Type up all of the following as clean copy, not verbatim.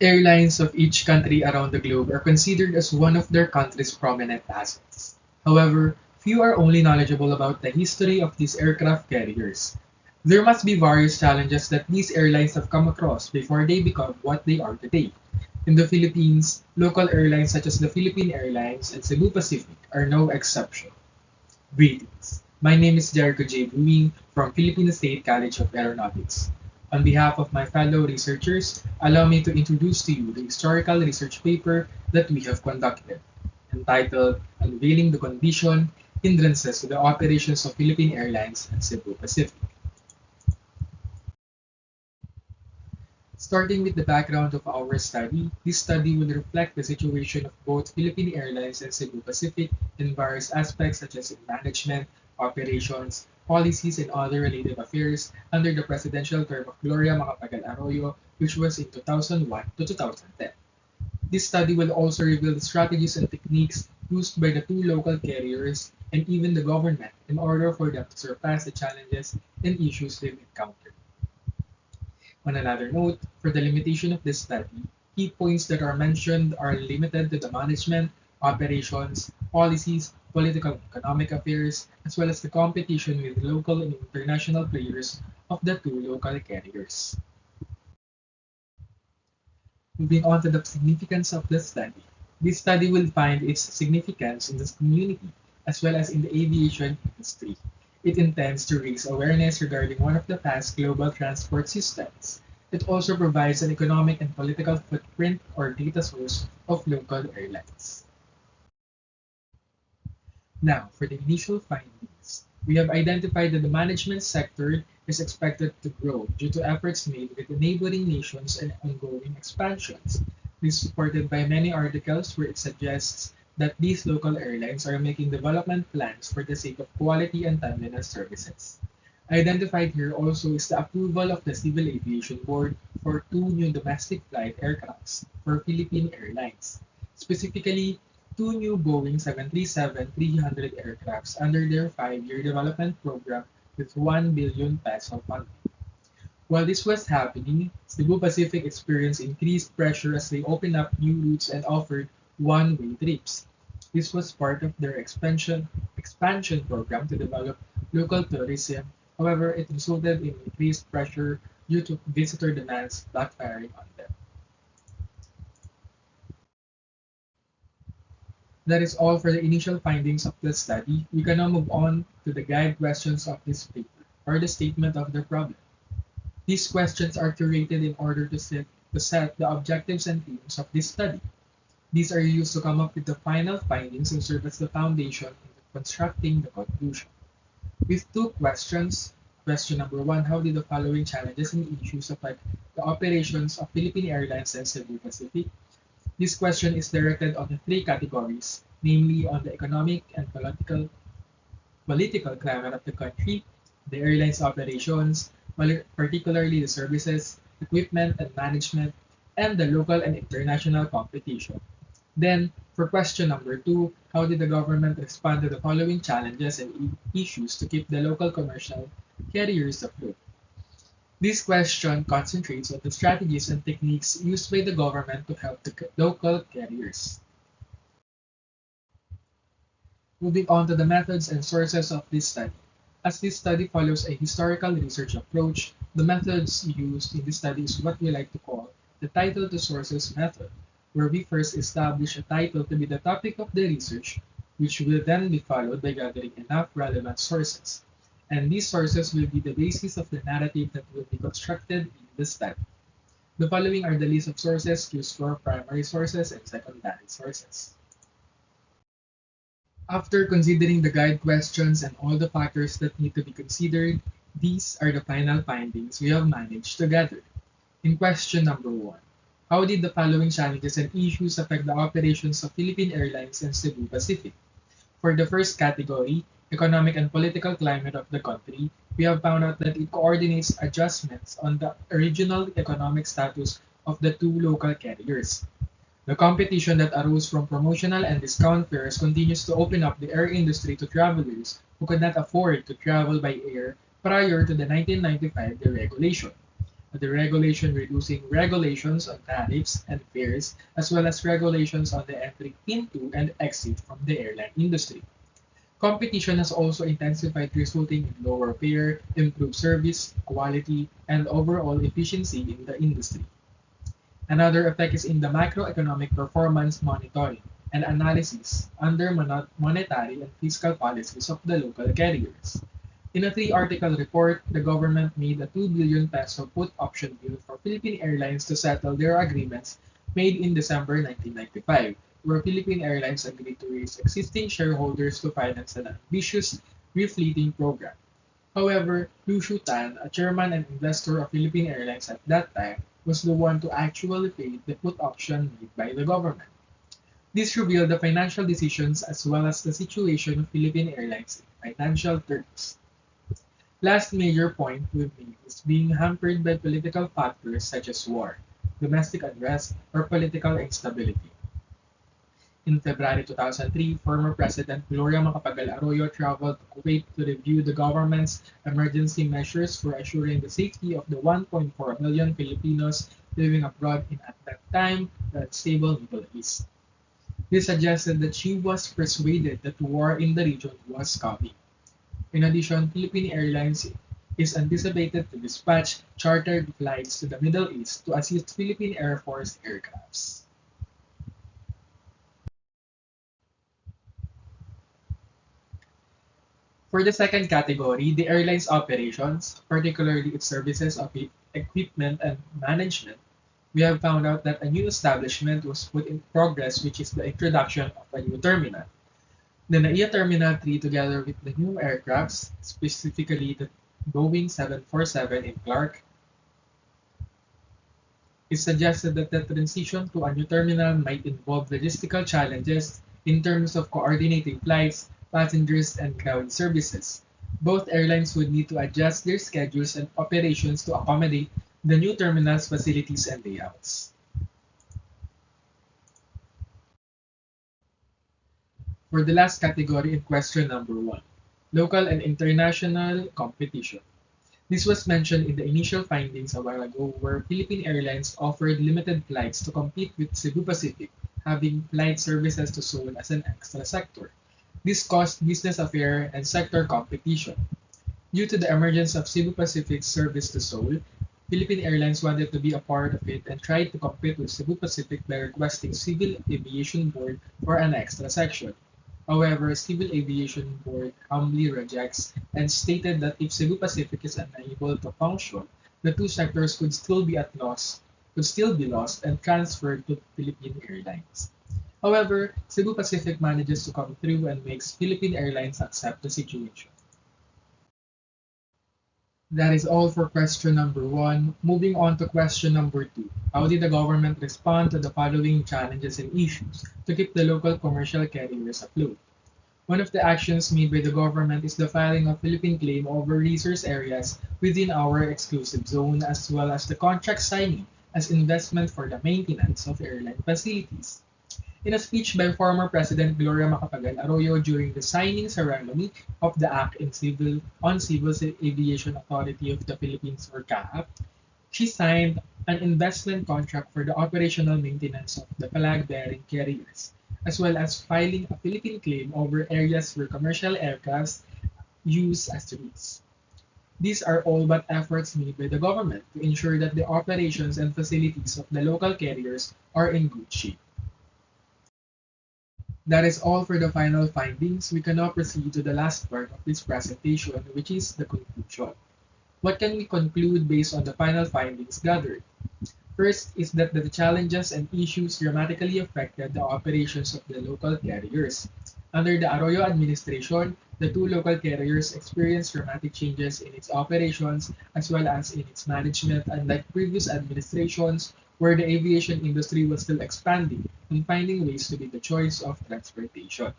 Airlines of each country around the globe are considered as one of their country's prominent assets. However, few are only knowledgeable about the history of these aircraft carriers. There must be various challenges that these airlines have come across before they become what they are today. In the Philippines, local airlines such as the Philippine Airlines and Cebu Pacific are no exception. Greetings. My name is Jericho Jay Buing from Philippine State College of Aeronautics. On behalf of my fellow researchers, allow me to introduce to you the historical research paper that we have conducted, entitled Unveiling the Condition, Hindrances to the Operations of Philippine Airlines and Cebu Pacific. Starting with the background of our study, this study will reflect the situation of both Philippine Airlines and Cebu Pacific in various aspects such as in management, operations, policies, and other related affairs under the presidential term of Gloria Macapagal Arroyo, which was in 2001 to 2010. This study will also reveal the strategies and techniques used by the two local carriers and even the government in order for them to surpass the challenges and issues they've encountered. On another note, for the limitation of this study, key points that are mentioned are limited to the management, operations, policies, political and economic affairs, as well as the competition with local and international players of the two local carriers. Moving on to the significance of the study. This study will find its significance in this community as well as in the aviation industry. It intends to raise awareness regarding one of the past global transport systems. It also provides an economic and political footprint or data source of local airlines. Now, for the initial findings, we have identified that the management sector is expected to grow due to efforts made with the neighboring nations and ongoing expansions. This is supported by many articles where it suggests that these local airlines are making development plans for the sake of quality and timeliness services. Identified here also is the approval of the Civil Aviation Board for two new domestic flight aircrafts for Philippine Airlines, specifically two new Boeing 737-300 aircrafts under their 5-year development program with 1 billion peso funding. While this was happening, Cebu Pacific experienced increased pressure as they opened up new routes and offered one-way trips. This was part of their expansion program to develop local tourism. However, it resulted in increased pressure due to visitor demands backfiring on them. That is all for the initial findings of the study. We can now move on to the guide questions of this paper, or the statement of the problem. These questions are curated in order to set the objectives and themes of this study. These are used to come up with the final findings and serve as the foundation in constructing the conclusion. With two questions, question number one, how did the following challenges and issues affect the operations of Philippine Airlines and Cebu Pacific? This question is directed on the three categories, namely on the economic and political climate of the country, the airline's operations, particularly the services, equipment and management, and the local and international competition. Then, for question number two, how did the government respond to the following challenges and issues to keep the local commercial carriers afloat? This question concentrates on the strategies and techniques used by the government to help the local carriers. Moving on to the methods and sources of this study. As this study follows a historical research approach, the methods used in this study is what we like to call the title to sources method, where we first establish a title to be the topic of the research, which will then be followed by gathering enough relevant sources. And these sources will be the basis of the narrative that will be constructed in the study. The following are the list of sources used for primary sources and secondary sources. After considering the guide questions and all the factors that need to be considered, these are the final findings we have managed to gather. In question number one, how did the following challenges and issues affect the operations of Philippine Airlines and Cebu Pacific? For the first category, economic and political climate of the country, we have found out that it coordinates adjustments on the original economic status of the two local carriers. The competition that arose from promotional and discount fares continues to open up the air industry to travelers who could not afford to travel by air prior to the 1995 deregulation. the regulation reducing regulations on tariffs and fares, as well as regulations on the entry into and exit from the airline industry. Competition has also intensified, resulting in lower fare, improved service, quality, and overall efficiency in the industry. Another effect is in the macroeconomic performance monitoring and analysis under monetary and fiscal policies of the local carriers. In a three-article report, the government made a 2 billion peso put option deal for Philippine Airlines to settle their agreements made in December 1995, where Philippine Airlines agreed to raise existing shareholders to finance an ambitious refleeting program. However, Lu Tan, a chairman and investor of Philippine Airlines at that time, was the one to actually pay the put option made by the government. This revealed the financial decisions as well as the situation of Philippine Airlines in financial terms. Last major point we've made is being hampered by political factors such as war, domestic unrest, or political instability. In February 2003, former President Gloria Macapagal Arroyo traveled to Kuwait to review the government's emergency measures for assuring the safety of the 1.4 million Filipinos living abroad in at that time the unstable Middle East. This suggested that she was persuaded that war in the region was coming. In addition, Philippine Airlines is anticipated to dispatch chartered flights to the Middle East to assist Philippine Air Force aircrafts. For the second category, the airline's operations, particularly its services of equipment and management, we have found out that a new establishment was put in progress, which is the introduction of a new terminal. The NAIA Terminal 3, together with the new aircrafts, specifically the Boeing 747 in Clark, it suggested that the transition to a new terminal might involve logistical challenges in terms of coordinating flights, passengers, and ground services. Both airlines would need to adjust their schedules and operations to accommodate the new terminal's facilities and layouts. For the last category in question number one, local and international competition. This was mentioned in the initial findings a while ago, where Philippine Airlines offered limited flights to compete with Cebu Pacific, having flight services to Seoul as an extra sector. This caused business affair and sector competition. Due to the emergence of Cebu Pacific's service to Seoul, Philippine Airlines wanted to be a part of it and tried to compete with Cebu Pacific by requesting Civil Aviation Board for an extra section. However, Civil Aviation Board humbly rejects and stated that if Cebu Pacific is unable to function, the two sectors could still be lost and transferred to Philippine Airlines. However, Cebu Pacific manages to come through and makes Philippine Airlines accept the situation. That is all for question number one. Moving on to question number two. How did the government respond to the following challenges and issues to keep the local commercial carriers afloat? One of the actions made by the government is the filing of Philippine claim over resource areas within our exclusive zone, as well as the contract signing as investment for the maintenance of airline facilities. In a speech by former President Gloria Macapagal Arroyo during the signing ceremony of the Act on Civil Aviation Authority of the Philippines, or CAAP, she signed an investment contract for the operational maintenance of the flag-bearing carriers, as well as filing a Philippine claim over areas where commercial aircrafts use as routes. These are all but efforts made by the government to ensure that the operations and facilities of the local carriers are in good shape. That is all for the final findings. We can now proceed to the last part of this presentation, which is the conclusion. What can we conclude based on the final findings gathered? First is that the challenges and issues dramatically affected the operations of the local carriers. Under the Arroyo administration, the two local carriers experienced dramatic changes in its operations as well as in its management, unlike previous administrations where the aviation industry was still expanding and finding ways to be the choice of transportation.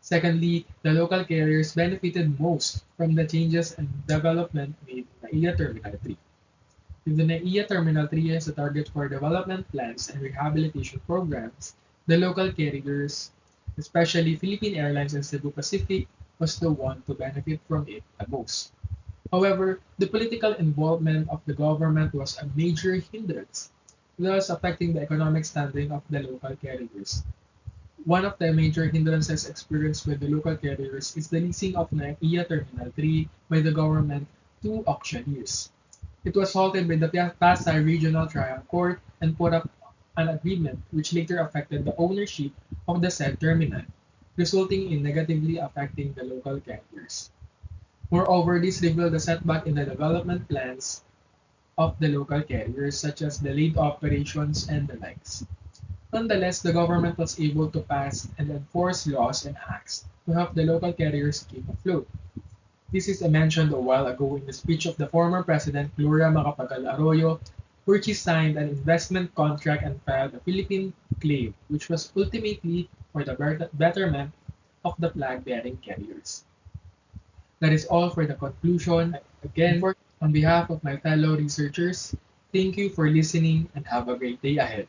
Secondly, the local carriers benefited most from the changes and development made in NAIA Terminal 3. With the NAIA Terminal 3 as a target for development plans and rehabilitation programs, the local carriers, especially Philippine Airlines and Cebu Pacific, was the one to benefit from it the most. However, the political involvement of the government was a major hindrance, thus affecting the economic standing of the local carriers. One of the major hindrances experienced by the local carriers is the leasing of NAIA Terminal 3 by the government to auctioneers. It was halted by the Pasay Regional Trial Court and put up an agreement which later affected the ownership of the said terminal, resulting in negatively affecting the local carriers. Moreover, this revealed a setback in the development plans of the local carriers, such as delayed operations and the likes. Nonetheless, the government was able to pass and enforce laws and acts to help the local carriers keep afloat. This is mentioned a while ago in the speech of the former President Gloria Macapagal Arroyo, where she signed an investment contract and filed a Philippine claim, which was ultimately for the betterment of the flag-bearing carriers. That is all for the conclusion. Again, on behalf of my fellow researchers, thank you for listening and have a great day ahead.